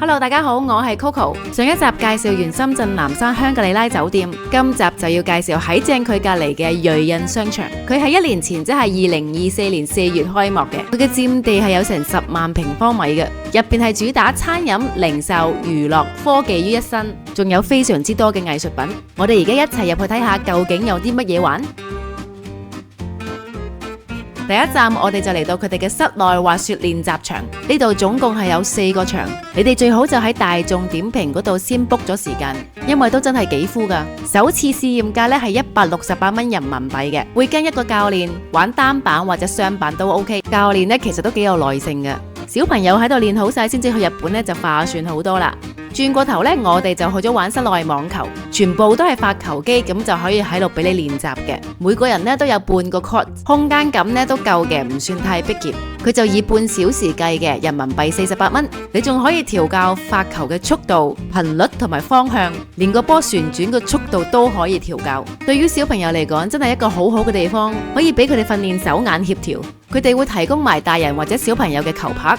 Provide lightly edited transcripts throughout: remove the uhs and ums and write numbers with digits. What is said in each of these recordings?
Hello， 大家好，我係 Coco。上一集介紹完深圳南山香格里拉酒店，今集就要介紹喺正佢隔籬嘅瑞印商場。佢係1年前，即係2024年4月開幕嘅。佢嘅佔地係有成10萬平方米嘅，入邊係主打餐飲、零售、娛樂、科技於一身，仲有非常之多嘅藝術品。我哋而家一齊入去睇下，究竟有啲乜嘢玩？第一站我哋就嚟到佢哋嘅室內滑雪練習場，呢度總共係有4個場，你哋最好就喺大眾點評嗰度先 book 咗時間，因為都真係幾敷噶。首次試驗價咧係168蚊人民幣嘅，會跟一個教練玩單板或者雙板都 OK。教練咧其實都幾有耐性嘅，小朋友喺度練好晒先至去日本咧就划算好多啦。轉過頭咧，我哋就去咗玩室內網球，全部都係發球機，咁就可以喺度俾你練習嘅。每個人咧都有半個 court， 空間感咧都夠嘅，唔算太逼狹。佢就以半小時計嘅，人民幣48蚊。你仲可以調校發球嘅速度、頻率同埋方向，連個波旋轉嘅速度都可以調校。對於小朋友嚟講，真係一個好好嘅地方，可以俾佢哋訓練手眼協調。佢哋會提供埋大人或者小朋友嘅球拍，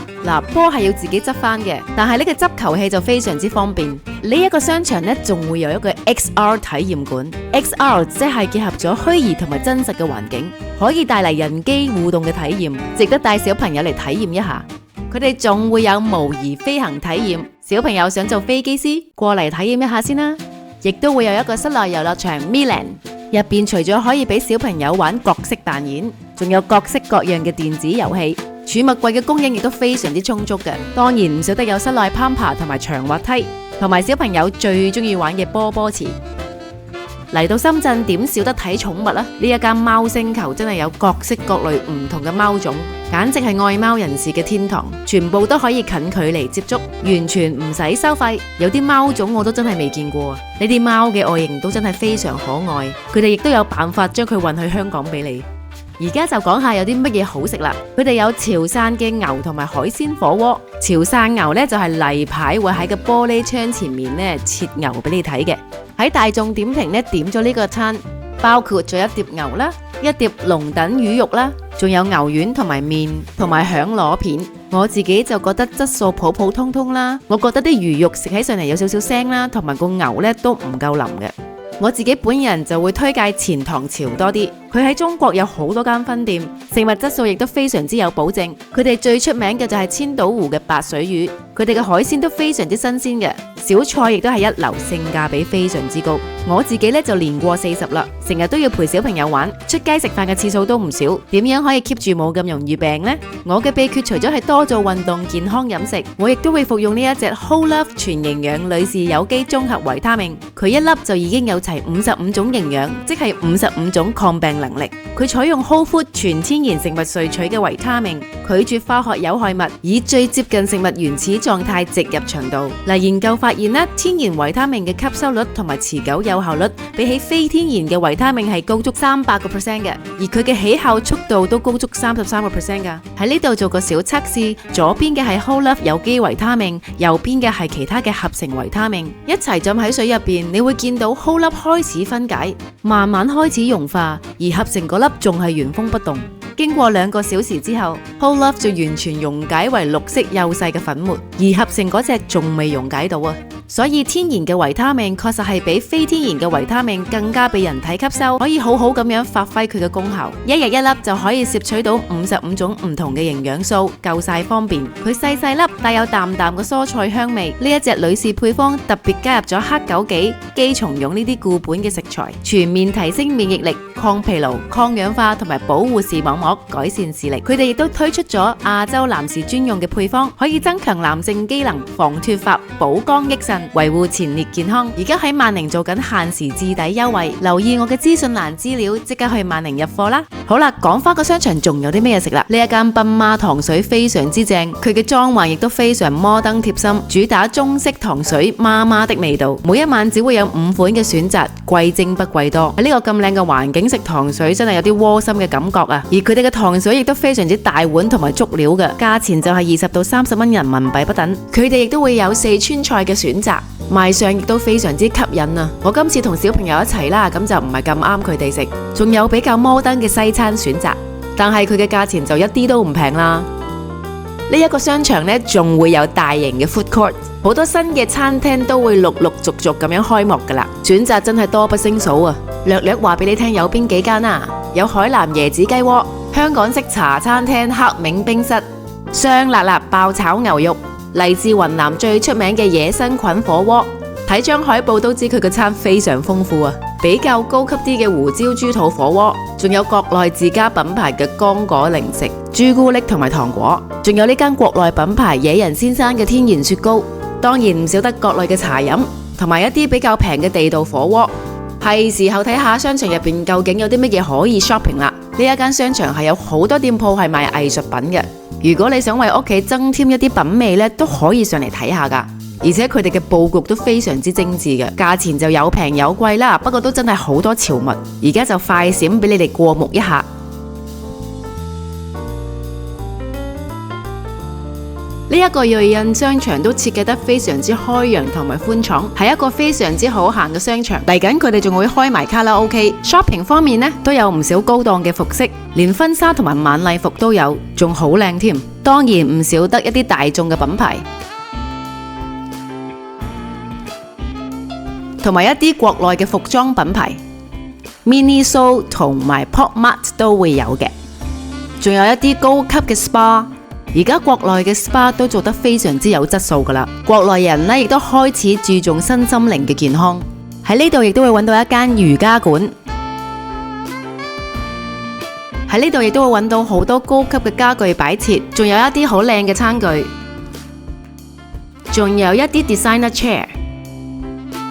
波係要自己執返嘅，但係呢個執球器就非常之方便。呢一個商場呢，仲會有一個 XR 體驗館 ，XR 即係結合咗虛擬同埋真實嘅環境，可以帶嚟人機互動嘅體驗，值得帶小朋友嚟體驗一下。佢哋仲會有模擬飛行體驗，小朋友想做飛機師，過嚟體驗一下先啦。亦都會有一個室內遊樂場 Milan， 入邊除咗可以俾小朋友玩角色扮演，仲有各式各樣嘅電子遊戲。儲物櫃嘅供應亦都非常之充足嘅，當然唔少得有室內攀爬同埋長滑梯，同埋小朋友最中意玩嘅波波池。嚟到深圳點少得睇寵物啦？呢一間貓星球真係有各式各類唔同嘅貓種，簡直係愛貓人士嘅天堂，全部都可以近距離接觸，完全唔使收費。有啲貓種我都真係未見過啊！呢啲貓嘅外形都真係非常可愛，佢哋亦都有辦法將佢運去香港俾你。而家就講下有啲乜嘢好食啦。佢哋有潮汕嘅牛同埋海鮮火鍋。潮汕牛呢，就係例牌會喺個玻璃窗前面呢切牛俾你睇嘅。喺大眾點評呢點咗呢個餐，包括咗一碟牛啦，一碟龍躉魚肉啦，仲有牛丸同埋麵同埋響螺片。我自己就覺得質素普普通通啦。我覺得啲魚肉食起上嚟有少少腥啦，同埋個牛呢都唔夠腍嘅。我自己本人就會推介錢塘潮多啲，佢喺中國有好多間分店，食物質素亦都非常之有保證。佢哋最出名嘅就係千島湖嘅白水魚，佢哋嘅海鮮都非常之新鮮嘅，小菜亦都係一流，性價比非常之高。我自己呢就年過40啦，成日都要陪小朋友玩，出街食飯嘅次數都唔少。點樣可以 keep 住冇咁容易病呢？我嘅秘訣除咗係多做運動、健康飲食，我亦都會服用呢一隻 Whole Love 全營養女士有機綜合維他命。佢一粒就已經有齊55種營養，即係55種抗病能力。佢採用 Whole Food 全天然食物萃取嘅維他命，拒絕化學有害物，以最接近食物原始狀態直入腸道。研究發現天然維他命嘅吸收率同埋持久有效率比起非天然嘅維他命係高足300%嘅，而佢嘅起效速度都高足33%噶。喺呢度做個小測試，左邊嘅係 Whole Love 有機維他命，右邊嘅係其他嘅合成維他命，一齊浸喺水入邊，你會見到 Whole Love 開始分解，慢慢開始溶化，而合成嗰粒仲係原封不動。經過2個小時之後 Whole Love 就完全溶解為綠色幼細嘅粉末，而合成嗰隻仲未溶解到啊！所以天然嘅維他命確實係比非天然嘅維他命更加被人體吸收，可以好好咁樣發揮佢嘅功效。一日一粒就可以攝取到55種唔同嘅營養素，夠晒方便。佢細細粒，帶有淡淡嘅蔬菜香味。呢一隻女士配方特別加入咗黑枸杞、姬松茸呢啲固本嘅食材，全面提升免疫力、抗疲勞、抗氧化同埋保護視網膜，改善視力。佢哋亦都推出咗亞洲男士專用嘅配方，可以增強男性機能、防脫髮、補肝益腎、維護前列健康。而家喺萬寧做緊限時至底優惠，留意我嘅資訊欄資料，即刻去萬寧入貨啦。好啦，講翻個商場仲有啲咩嘢食啦？呢一間賓媽糖水非常之正，佢嘅裝潢亦都非常摩登貼心，主打中式糖水，媽媽的味道。每一晚只會有5款嘅選擇，貴精不貴多。喺呢個咁靚嘅環境食糖水真係有啲窩心嘅感覺啊！而佢哋嘅糖水亦都非常之大碗同埋足料嘅，價錢就係20到30蚊人民幣不等。佢哋亦都會有四川菜嘅選擇，賣相亦都非常之吸引啊！我今次同小朋友一齊啦，咁就唔係咁啱佢哋食，仲有比較摩登嘅西餐選擇，但係佢嘅價錢就一啲都唔平啦。呢一個商場呢，仲會有大型嘅 food court， 好多新嘅餐廳都會陸陸續續咁樣開幕噶啦，選擇真係多不勝數啊！略略話俾你聽，有邊幾間啊？有海南椰子雞鍋、香港式茶餐廳黑明冰室、雙辣辣爆炒牛肉、嚟自雲南最出名嘅野生菌火鍋，睇張海報都知佢個餐非常豐富啊！比較高級啲嘅胡椒豬肚火鍋，仲有國內自家品牌嘅乾果零食、朱古力同埋糖果，仲有呢間國內品牌野人先生嘅天然雪糕，當然唔少得國內嘅茶飲，同埋一啲比較平嘅地道火鍋。係時候睇下商場入邊究竟有啲乜嘢可以 shopping 啦。呢一間商場係有好多店鋪係賣藝術品嘅，如果你想為屋企增添一啲品味呢，都可以上嚟睇下噶。而且佢哋嘅佈局都非常之精緻嘅，價錢就有平有貴啦，不過都真係好多潮物。而家就快閃俾你哋過目一下。呢一個瑞印商場都設計得非常之開揚同埋寬敞，係一個非常之好行嘅商場。嚟緊佢哋仲會開埋卡拉 OK。shopping 方面呢，都有唔少高檔嘅服飾，連婚紗同埋晚禮服都有，仲好靚添。當然唔少得一啲大眾嘅品牌，同埋一啲國內嘅服裝品牌 ，Miniso 同埋 Pop Mart 都會有嘅。仲有一啲高級嘅 SPA。而家國內嘅 SPA 都做得非常之有質素噶啦，國內人呢亦都開始注重身心靈嘅健康。喺呢度亦都會揾到一間瑜伽館，喺呢度亦都會揾到好多高級嘅家具擺設，仲有一啲好靚嘅餐具，仲有一啲 designer chair。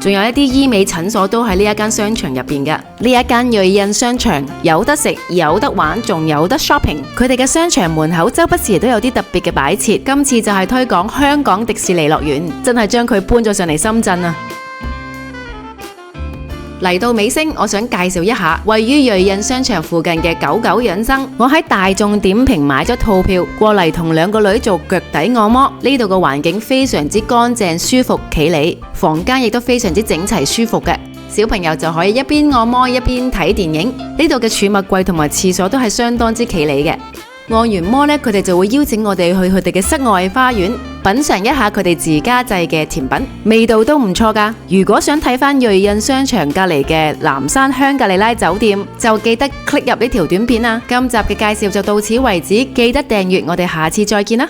仲有一啲醫美診所都喺呢一間商場入邊嘅。呢一間瑞印商場有得食有得玩，仲有得 shopping。佢哋嘅商場門口周不時都有啲特別嘅擺設。今次就係推廣香港迪士尼樂園，真係將佢搬咗上嚟深圳啊！嚟到尾聲，我想介紹一下位於瑞印商場附近嘅狗狗養生。我喺大眾點評買咗套票過嚟同兩個女做腳底按摩。呢度嘅環境非常之乾淨舒服企理，房間亦都非常之整齊舒服嘅。小朋友就可以一邊按摩一邊睇電影。呢度嘅儲物櫃同埋廁所都係相當之企理嘅。按完摩呢，佢哋就會邀請我哋去佢哋嘅室外花園品嘗一下佢哋自家製嘅甜品，味道都唔錯噶。如果想睇翻瑞印商場隔籬嘅南山香格里拉酒店，就記得 click 入呢條短片啦。今集嘅介紹就到此為止，記得訂閱，我哋下次再見啦。